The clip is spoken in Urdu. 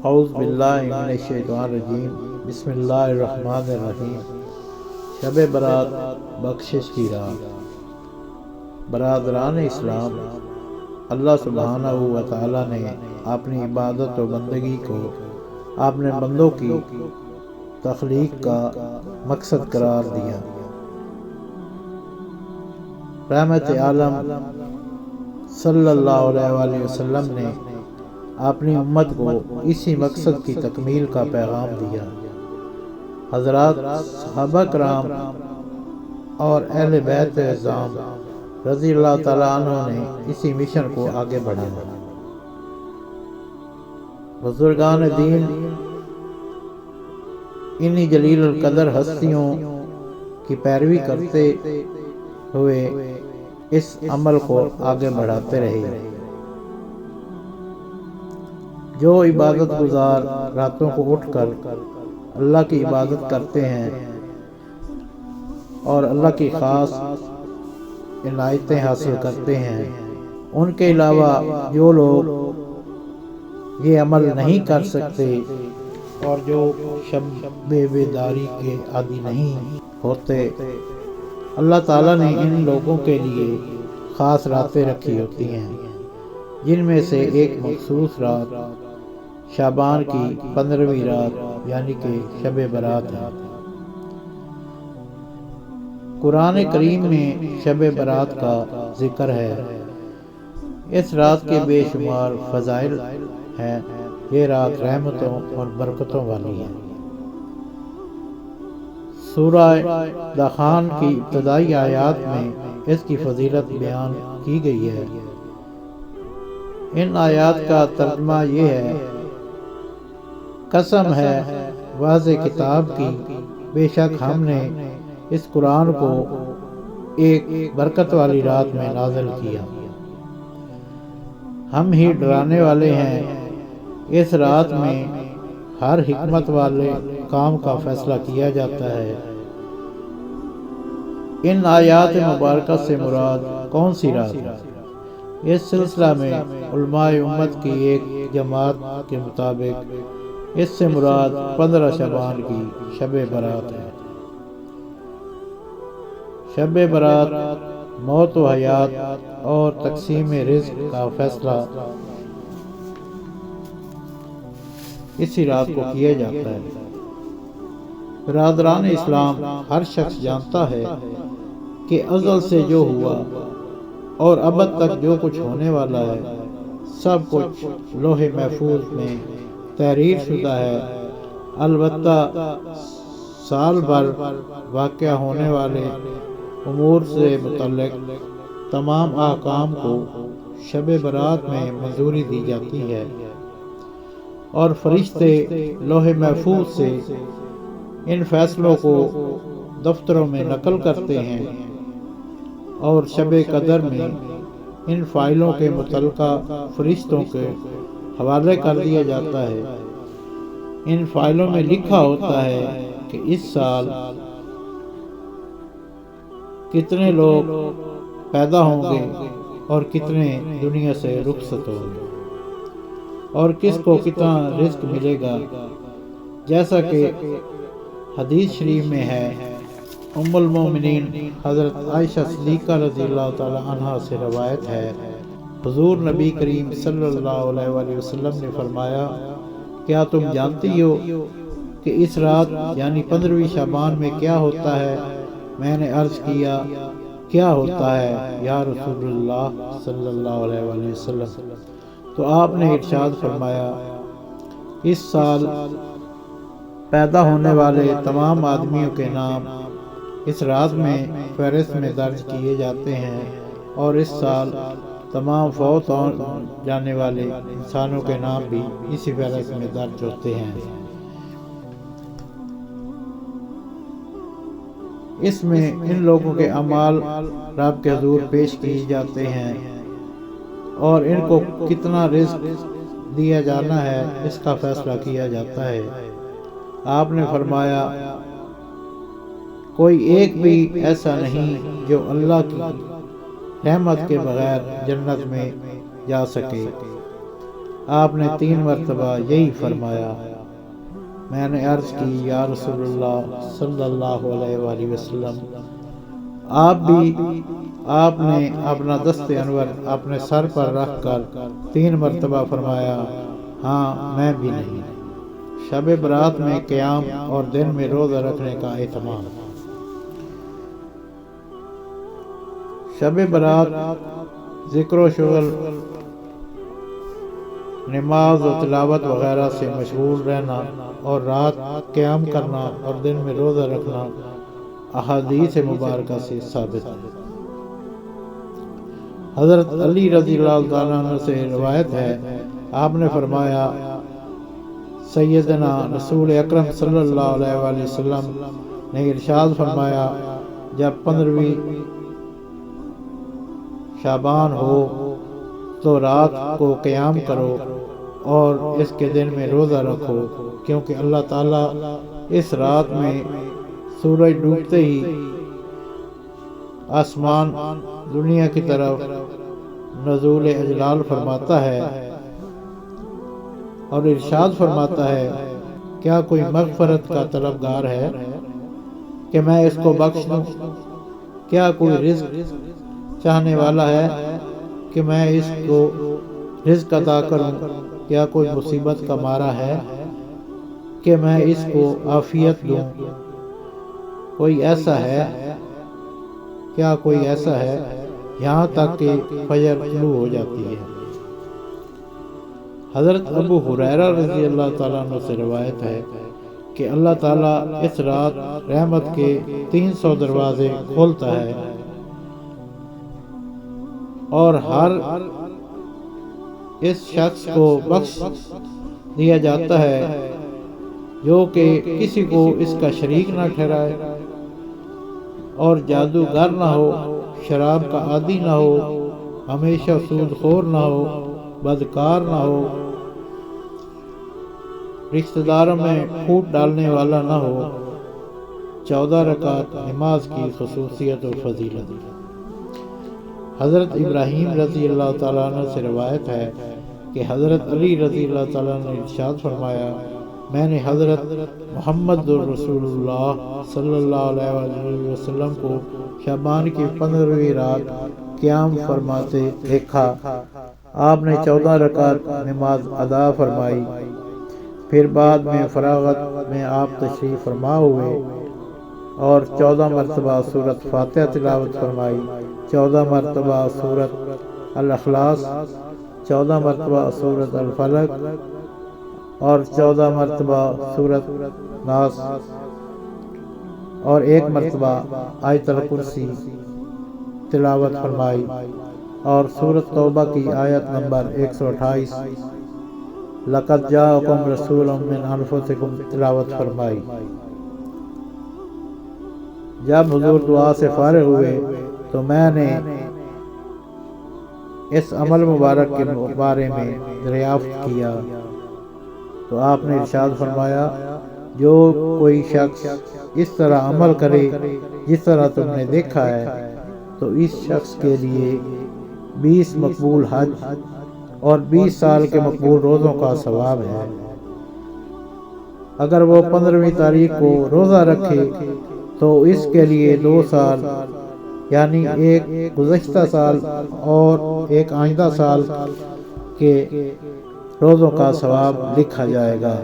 اعوذ باللہ من الشیطان الرجیم، بسم اللہ الرحمن الرحیم۔ شب برات بخشش کی رات۔ برادران اسلام، اللہ سبحانہ و تعالی نے اپنی عبادت و بندگی کو اپنے بندوں کی تخلیق کا مقصد قرار دیا۔ رحمت عالم صلی اللہ علیہ وآلہ وسلم نے اپنی امت کو اسی مقصد کی تکمیل کا پیغام دیا۔ حضرات صحابہ کرام اور اہل بیت اعظام رضی اللہ تعالیٰ عنہ نے اسی مشن کو آگے بڑھایا۔ بزرگان دین انہی جلیل القدر ہستیوں کی پیروی کرتے ہوئے اس عمل کو آگے بڑھاتے رہے۔ جو عبادت گزار راتوں کو اٹھ کر اللہ کی عبادت کرتے ہیں اور اللہ کی خاص عنایتیں حاصل کرتے ہیں، ان کے علاوہ جو لوگ یہ عمل نہیں کر سکتے اور جو شب بیداری کے عادی نہیں ہوتے، اللہ تعالیٰ نے ان لوگوں کے لیے خاص راتیں رکھی ہوتی ہیں، جن میں سے ایک مخصوص رات شعبان کی 15ویں رات یعنی کہ شب برات ہے۔ قرآن کریم میں شب برات کا ذکر ہے۔ اس رات کے بے شمار فضائل ہیں۔ یہ رات رحمتوں اور برکتوں والی ہے۔ سورہ دخان کی ابتدائی آیات میں اس کی فضیلت بیان کی گئی ہے۔ ان آیات کا ترجمہ یہ ہے: قسم ہے واضح کتاب کی، بے شک ہم نے اس قرآن کو ایک برکت والی رات میں نازل کیا۔ ہم ہی ڈرانے والے ہیں۔ اس رات میں ہر حکمت والے کام کا فیصلہ کیا جاتا ہے۔ ان آیات مبارکہ سے مراد کون سی رات ہے؟ اس سلسلہ میں علماء امت کی ایک جماعت کے مطابق اس سے مراد 15 شعبان کی شب برات ہے۔ شب برات موت و حیات اور تقسیم رزق کا فیصلہ اسی رات کو کیا جاتا ہے۔ برادران اسلام، ہر شخص جانتا ہے کہ ازل سے جو ہوا اور ابد تک جو کچھ ہونے والا ہے، سب کچھ لوح محفوظ میں تحریر شدہ ہے۔ البتہ سال بھر واقع ہونے والے امور سے متعلق تمام احکام کو شب برات میں منظوری دی جاتی ہے اور فرشتے لوح محفوظ سے ان فیصلوں کو دفتروں میں نقل کرتے ہیں اور شب قدر میں ان فائلوں کے متعلقہ فرشتوں کے حوالے کر دیا جاتا ہے۔ ان فائلوں میں لکھا ہوتا ہے کہ اس سال کتنے لوگ پیدا ہوں گے اور کتنے دنیا سے رخصت ہوں گے اور کس کو کتنا رزق ملے گا۔ جیسا کہ حدیث شریف میں ہے، ام المومنین حضرت عائشہ صدیقہ رضی اللہ تعالی عنہا سے روایت ہے، حضور نبی کریم صلی اللہ علیہ وآلہ وسلم نے فرمایا، کیا تم جانتی ہو کہ اس رات یعنی 15ویں شعبان میں کیا ہوتا ہے؟ میں نے عرض کیا، کیا ہوتا ہے یا رسول اللہ صلی اللہ علیہ وآلہ وسلم؟ تو آپ نے ارشاد فرمایا، اس سال پیدا ہونے والے تمام آدمیوں کے نام اس رات میں فہرست میں درج کیے جاتے ہیں اور اس سال تمام فوت ہو جانے والے انسانوں کے نام بھی اسی فہرست میں درج ہوتے ہیں۔ اس میں ان لوگوں کے اعمال رب کے حضور پیش کیے جاتے ہیں اور ان کو کتنا رزق دیا جانا ہے اس کا فیصلہ کیا جاتا ہے۔ آپ نے فرمایا، کوئی ایک بھی ایسا نہیں جو اللہ کی رحمت کے بغیر جنت میں جا سکے۔ آپ نے 3 مرتبہ یہی فرمایا۔ میں نے عرض کی یا رسول اللہ صلی اللہ علیہ وآلہ وسلم، آپ نے اپنا دست انور اپنے سر پر رکھ کر 3 مرتبہ فرمایا، ہاں میں بھی نہیں۔ شب برات میں قیام اور دن میں روزہ رکھنے کا اہتمام۔ شب برات ذکر و شغل، نماز و تلاوت وغیرہ سے مشغول رہنا اور رات قیام کرنا اور دن میں روزہ رکھنا احادیث مبارکہ سے ثابت ہے۔ حضرت علی رضی اللہ تعالیٰ عنہ سے روایت ہے، آپ نے فرمایا، سیدنا رسول اکرم صلی اللہ علیہ وآلہ وسلم نے ارشاد فرمایا، جب 15ویں شعبان ہو تو رات کو قیام کرو اور اس کے دن میں روزہ رکھو، کیونکہ اللہ تعالیٰ اس رات میں سورج ڈوبتے ہی آسمان دنیا کی طرف نزول اجلال فرماتا ہے اور ارشاد فرماتا ہے، کیا کوئی مغفرت کا طلبگار ہے کہ میں اس کو بخش دوں؟ کیا کوئی رزق چاہنے والا ہے کہ میں اس کو رزق عطا کروں؟ کیا کوئی مصیبت کا مارا ہے کہ میں اس کو عافیت دوں؟ کوئی ایسا ہے؟ کیا کوئی ایسا ہے؟ یہاں تک کہ فجر طلوع ہو جاتی ہے۔ حضرت ابو ہریرہ رضی اللہ تعالیٰ عنہ سے روایت ہے کہ اللہ تعالیٰ اس رات رحمت کے 300 دروازے کھولتا ہے اور ہر اس شخص کو بخش دیا جاتا ہے جو کہ کسی کو اس کا شریک نہ ٹھہرائے اور جادوگر نہ ہو، شراب کا عادی نہ ہو، ہمیشہ سود خور نہ ہو، بدکار نہ ہو، رشتہ داروں میں پھوٹ ڈالنے والا نہ ہو۔ 14 رکعت نماز کی خصوصیت و فضیلت۔ حضرت ابراہیم رضی اللہ تعالیٰ عنہ سے روایت ہے کہ حضرت علی رضی اللہ تعالیٰ عنہ نے ارشاد فرمایا، میں نے حضرت محمد رسول اللہ صلی اللہ علیہ وآلہ وسلم کو شعبان کی 15ویں رات قیام فرماتے دیکھا۔ آپ نے 14 رکعت نماز ادا فرمائی، پھر بعد میں فراغت میں آپ تشریف فرما ہوئے اور 14 مرتبہ سورۃ فاتحہ تلاوت فرمائی، 14 مرتبہ سورۃ الاخلاص، 14 مرتبہ سورۃ الفلق اور 14 مرتبہ سورۃ ناس اور 1 مرتبہ آیت الکرسی تلاوت فرمائی اور سورۃ توبہ کی آیت نمبر 128 لقد جاءکم رسول من انفسکم تلاوت فرمائی۔ جب حضور دعا سے فارغ ہوئے تو میں نے اس عمل مبارک کے بارے میں دریافت کیا تو آپ نے ارشاد فرمایا، جو کوئی شخص اس طرح عمل کرے جس طرح تم نے دیکھا ہے تو اس شخص کے لیے 20 مقبول حج اور 20 سال کے مقبول روزوں کا ثواب ہے۔ اگر وہ 15ویں تاریخ کو روزہ رکھے تو اس کے لیے 2 سال یعنی ایک گزشتہ سال اور ایک آئندہ سال کے روزوں کا ثواب لکھا جائے گا۔